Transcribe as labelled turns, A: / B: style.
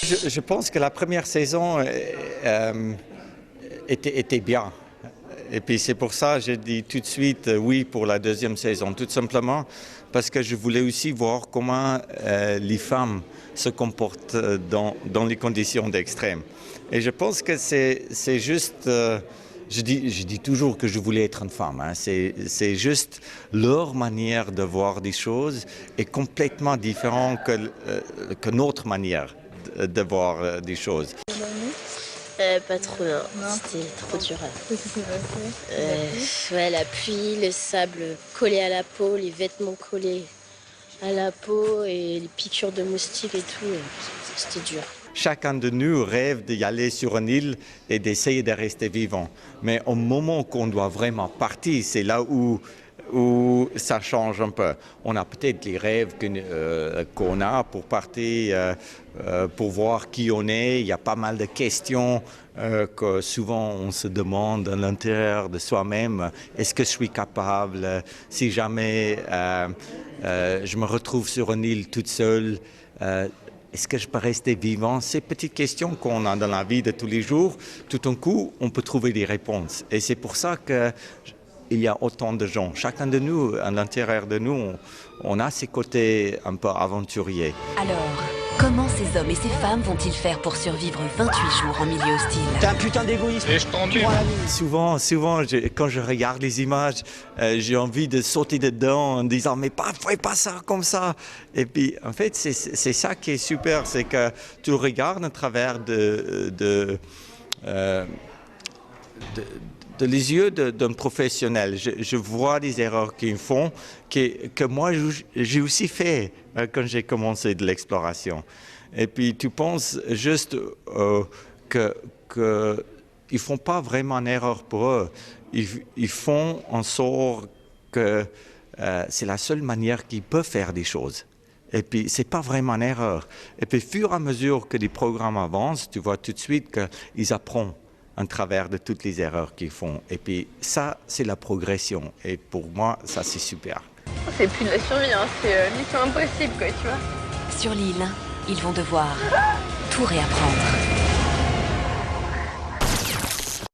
A: Je pense que la première saison était bien. Et puis c'est pour ça que j'ai dit tout de suite oui pour la deuxième saison, tout simplement parce que je voulais aussi voir comment les femmes se comportent dans les conditions d'extrême. Et je pense que c'est juste, je dis toujours que je voulais être une femme, hein. C'est juste leur manière de voir des choses est complètement différente que notre manière de voir des choses.
B: Pas trop, non. C'était trop dur.
C: Qu'est-ce qui s'est passé?
B: Ouais, la pluie, le sable collé à la peau, les vêtements collés à la peau et les piqûres de moustiques et tout. C'était dur.
A: Chacun de nous rêve d'y aller sur une île et d'essayer de rester vivant. Mais au moment qu'on doit vraiment partir, c'est là où ça change un peu. On a peut-être les rêves qu'on a pour partir, pour voir qui on est. Il y a pas mal de questions que souvent on se demande à l'intérieur de soi-même. Est-ce que je suis capable? Si jamais je me retrouve sur une île toute seule, est-ce que je peux rester vivant? Ces petites questions qu'on a dans la vie de tous les jours, tout d'un coup, on peut trouver des réponses. Et c'est pour ça qu'il y a autant de gens. Chacun de nous, à l'intérieur de nous, on a ces côtés un peu aventuriers.
D: Alors, comment ces hommes et ces femmes vont-ils faire pour survivre 28 jours en milieu hostile?
E: T'es un putain d'égoïste.
F: Et je t'ennuie.
A: Souvent, quand je regarde les images, j'ai envie de sauter dedans en disant « mais fais pas ça comme ça !» Et puis, en fait, c'est ça qui est super, c'est que tu regardes à travers les yeux d'un professionnel. Je vois des erreurs qu'ils font, que moi, j'ai aussi fait quand j'ai commencé de l'exploration. Et puis, tu penses juste qu'ils ne font pas vraiment une erreur pour eux. Ils font en sorte que c'est la seule manière qu'ils peuvent faire des choses. Et puis, ce n'est pas vraiment une erreur. Et puis, au fur et à mesure que les programmes avancent, tu vois tout de suite qu'ils apprennent à travers de toutes les erreurs qu'ils font. Et puis, ça, c'est la progression. Et pour moi, ça, c'est super.
C: C'est plus de la survie, hein. C'est mission impossible, quoi, tu vois.
D: Sur l'île, ils vont devoir tout réapprendre.